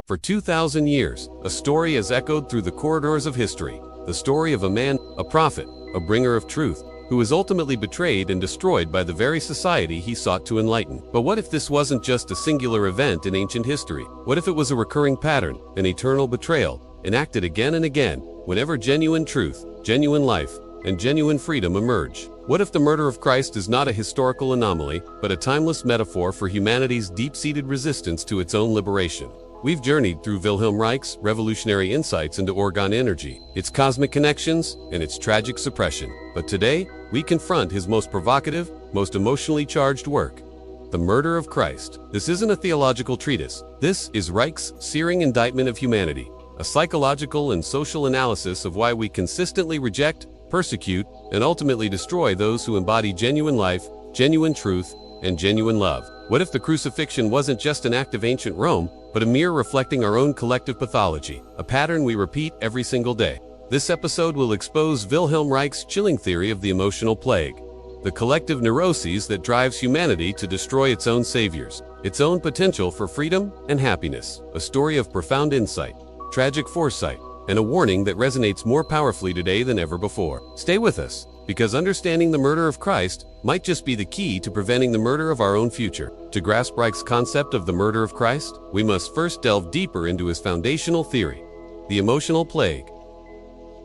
For 2,000 years, a story has echoed through the corridors of history. The story of a man, a prophet, a bringer of truth, who was ultimately betrayed and destroyed by the very society he sought to enlighten. But what if this wasn't just a singular event in ancient history? What if it was a recurring pattern, an eternal betrayal, enacted again and again, whenever genuine truth, genuine life, and genuine freedom emerge? What if the murder of Christ is not a historical anomaly, but a timeless metaphor for humanity's deep-seated resistance to its own liberation? We've journeyed through Wilhelm Reich's revolutionary insights into orgone energy, its cosmic connections, and its tragic suppression. But today, we confront his most provocative, most emotionally charged work, The Murder of Christ. This isn't a theological treatise. This is Reich's searing indictment of humanity, a psychological and social analysis of why we consistently reject, persecute, and ultimately destroy those who embody genuine life, genuine truth, and genuine love. What if the crucifixion wasn't just an act of ancient Rome, but a mirror reflecting our own collective pathology, a pattern we repeat every single day? This episode will expose Wilhelm Reich's chilling theory of the emotional plague, the collective neuroses that drives humanity to destroy its own saviors, its own potential for freedom and happiness. A story of profound insight, tragic foresight, and a warning that resonates more powerfully today than ever before. Stay with us, because understanding the murder of Christ might just be the key to preventing the murder of our own future. To grasp Reich's concept of the murder of Christ, we must first delve deeper into his foundational theory, the emotional plague.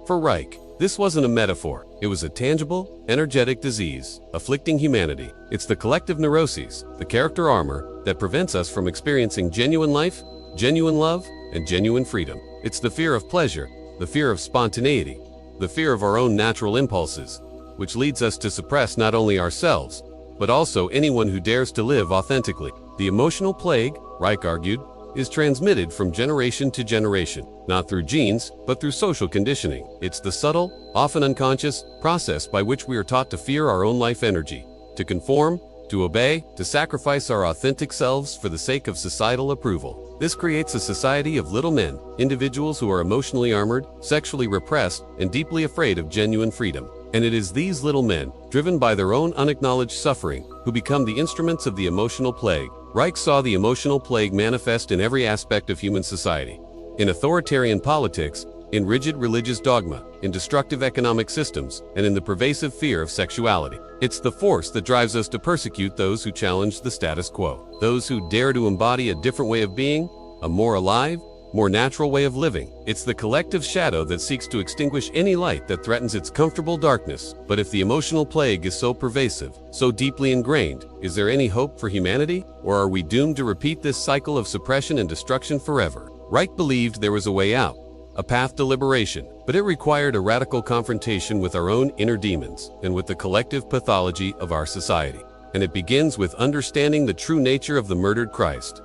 For Reich, this wasn't a metaphor. It was a tangible, energetic disease afflicting humanity. It's the collective neuroses, the character armor that prevents us from experiencing genuine life, genuine love, and genuine freedom. It's the fear of pleasure, the fear of spontaneity, the fear of our own natural impulses, which leads us to suppress not only ourselves, but also anyone who dares to live authentically. The emotional plague, Reich argued, is transmitted from generation to generation, not through genes, but through social conditioning. It's the subtle, often unconscious, process by which we are taught to fear our own life energy, to conform, to obey, to sacrifice our authentic selves for the sake of societal approval. This creates a society of little men, individuals who are emotionally armored, sexually repressed, and deeply afraid of genuine freedom. And it is these little men, driven by their own unacknowledged suffering, who become the instruments of the emotional plague. Reich saw the emotional plague manifest in every aspect of human society. In authoritarian politics, in rigid religious dogma, in destructive economic systems, and in the pervasive fear of sexuality. It's the force that drives us to persecute those who challenge the status quo, those who dare to embody a different way of being, a more alive, more natural way of living. It's the collective shadow that seeks to extinguish any light that threatens its comfortable darkness. But if the emotional plague is so pervasive, so deeply ingrained, is there any hope for humanity? Or are we doomed to repeat this cycle of suppression and destruction forever? Reich believed there was a way out, a path to liberation, but it required a radical confrontation with our own inner demons and with the collective pathology of our society. And it begins with understanding the true nature of the murdered Christ.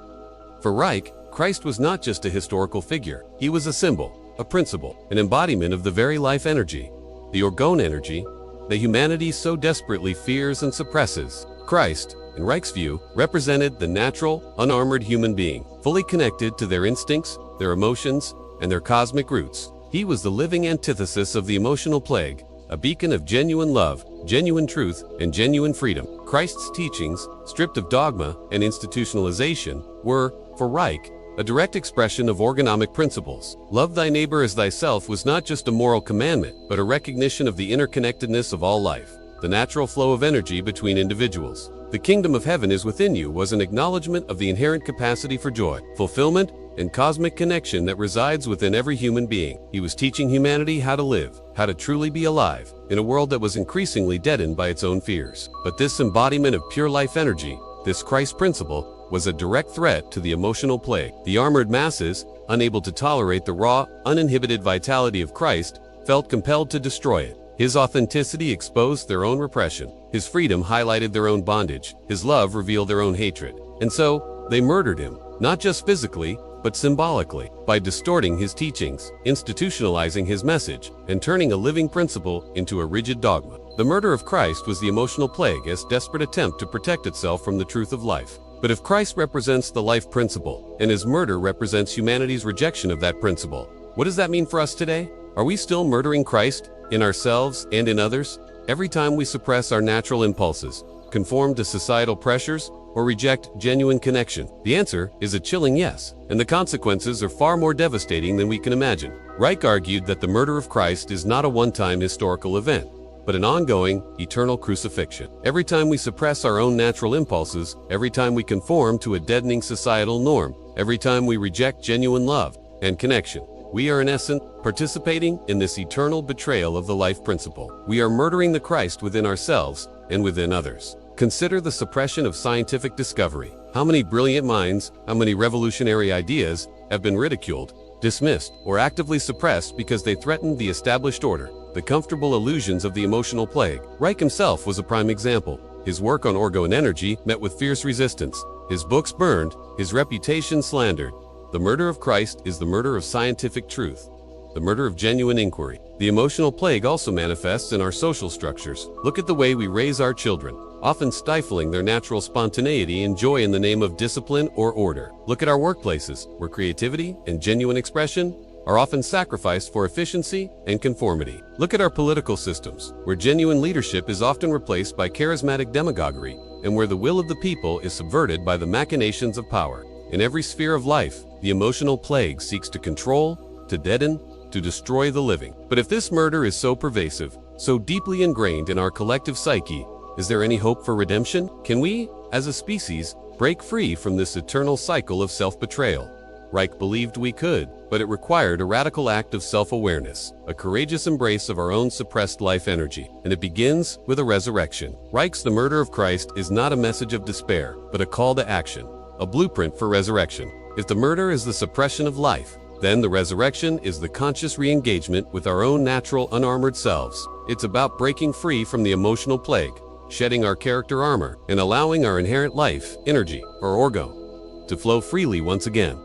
For Reich, Christ was not just a historical figure. He was a symbol, a principle, an embodiment of the very life energy, the orgone energy, that humanity so desperately fears and suppresses. Christ, in Reich's view, represented the natural, unarmored human being, fully connected to their instincts, their emotions, and their cosmic roots. He was the living antithesis of the emotional plague, a beacon of genuine love, genuine truth, and genuine freedom. Christ's teachings, stripped of dogma and institutionalization, were, for Reich, a direct expression of orgonomic principles. Love thy neighbor as thyself was not just a moral commandment, but a recognition of the interconnectedness of all life, the natural flow of energy between individuals. The kingdom of heaven is within you was an acknowledgement of the inherent capacity for joy, fulfillment, and cosmic connection that resides within every human being. He was teaching humanity how to live, how to truly be alive, in a world that was increasingly deadened by its own fears. But this embodiment of pure life energy, this Christ principle, was a direct threat to the emotional plague. The armored masses, unable to tolerate the raw, uninhibited vitality of Christ, felt compelled to destroy it. His authenticity exposed their own repression. His freedom highlighted their own bondage. His love revealed their own hatred. And so, they murdered him, not just physically, but symbolically, by distorting his teachings, institutionalizing his message, and turning a living principle into a rigid dogma. The murder of Christ was the emotional plague's desperate attempt to protect itself from the truth of life. But if Christ represents the life principle, and his murder represents humanity's rejection of that principle, what does that mean for us today? Are we still murdering Christ, in ourselves and in others? Every time we suppress our natural impulses, conform to societal pressures, or reject genuine connection? The answer is a chilling yes, and the consequences are far more devastating than we can imagine. Reich argued that the murder of Christ is not a one-time historical event, but an ongoing, eternal crucifixion. Every time we suppress our own natural impulses, every time we conform to a deadening societal norm, every time we reject genuine love and connection, we are in essence participating in this eternal betrayal of the life principle. We are murdering the Christ within ourselves and within others. Consider the suppression of scientific discovery. How many brilliant minds, how many revolutionary ideas have been ridiculed, dismissed, or actively suppressed because they threatened the established order, the comfortable illusions of the emotional plague? Reich himself was a prime example. His work on orgo and energy met with fierce resistance. His books burned, his reputation slandered. The murder of Christ is the murder of scientific truth, the murder of genuine inquiry. The emotional plague also manifests in our social structures. Look at the way we raise our children, often stifling their natural spontaneity and joy in the name of discipline or order. Look at our workplaces, where creativity and genuine expression are often sacrificed for efficiency and conformity. Look at our political systems, where genuine leadership is often replaced by charismatic demagoguery, and where the will of the people is subverted by the machinations of power. In every sphere of life, the emotional plague seeks to control, to deaden, to destroy the living. But if this murder is so pervasive, so deeply ingrained in our collective psyche, is there any hope for redemption? Can we, as a species, break free from this eternal cycle of self-betrayal? Reich believed we could, but it required a radical act of self-awareness, a courageous embrace of our own suppressed life energy, and it begins with a resurrection. Reich's The Murder of Christ is not a message of despair, but a call to action, a blueprint for resurrection. If the murder is the suppression of life, then the resurrection is the conscious re-engagement with our own natural unarmored selves. It's about breaking free from the emotional plague, shedding our character armor, and allowing our inherent life, energy, or orgo, to flow freely once again.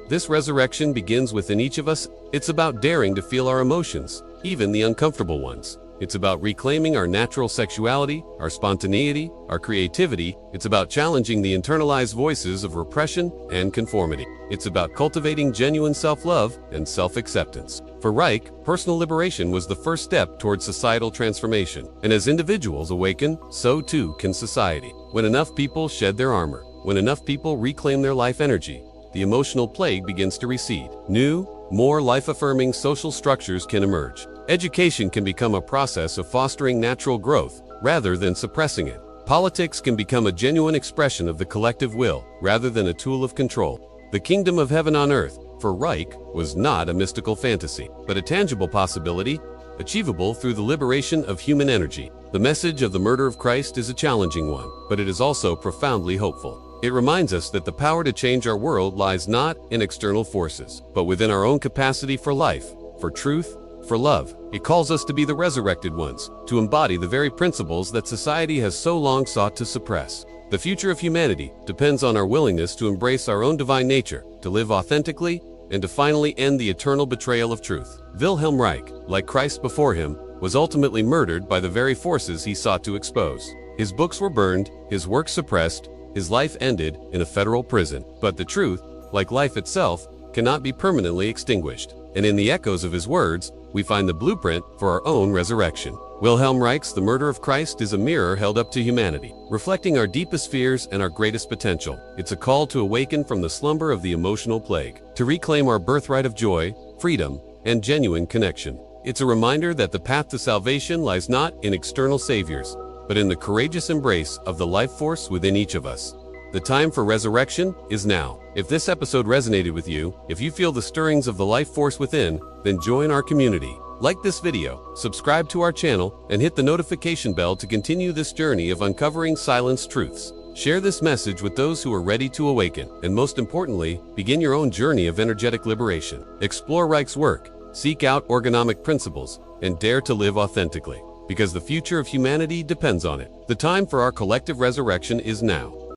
This resurrection begins within each of us. It's about daring to feel our emotions, even the uncomfortable ones. It's about reclaiming our natural sexuality, our spontaneity, our creativity. It's about challenging the internalized voices of repression and conformity. It's about cultivating genuine self-love and self-acceptance. For Reich, personal liberation was the first step towards societal transformation. And as individuals awaken, so too can society. When enough people shed their armor, when enough people reclaim their life energy, the emotional plague begins to recede. New, more life-affirming social structures can emerge. Education can become a process of fostering natural growth rather than suppressing it. Politics can become a genuine expression of the collective will rather than a tool of control. The kingdom of heaven on earth, for Reich, was not a mystical fantasy, but a tangible possibility, achievable through the liberation of human energy. The message of the murder of Christ is a challenging one, but it is also profoundly hopeful. It reminds us that the power to change our world lies not in external forces, but within our own capacity for life, for truth, for love. It calls us to be the resurrected ones, to embody the very principles that society has so long sought to suppress. The future of humanity depends on our willingness to embrace our own divine nature, to live authentically, and to finally end the eternal betrayal of truth. Wilhelm Reich, like Christ before him, was ultimately murdered by the very forces he sought to expose. His books were burned, his work suppressed, his life ended in a federal prison. But the truth, like life itself, cannot be permanently extinguished. And in the echoes of his words, we find the blueprint for our own resurrection. Wilhelm Reich's The Murder of Christ is a mirror held up to humanity, reflecting our deepest fears and our greatest potential. It's a call to awaken from the slumber of the emotional plague, to reclaim our birthright of joy, freedom, and genuine connection. It's a reminder that the path to salvation lies not in external saviors, but in the courageous embrace of the life force within each of us. The time for resurrection is now. If this episode resonated with you, if you feel the stirrings of the life force within, then join our community. Like this video, subscribe to our channel, and hit the notification bell to continue this journey of uncovering silenced truths. Share this message with those who are ready to awaken, and most importantly, begin your own journey of energetic liberation. Explore Reich's work, seek out orgonomic principles, and dare to live authentically, because the future of humanity depends on it. The time for our collective resurrection is now.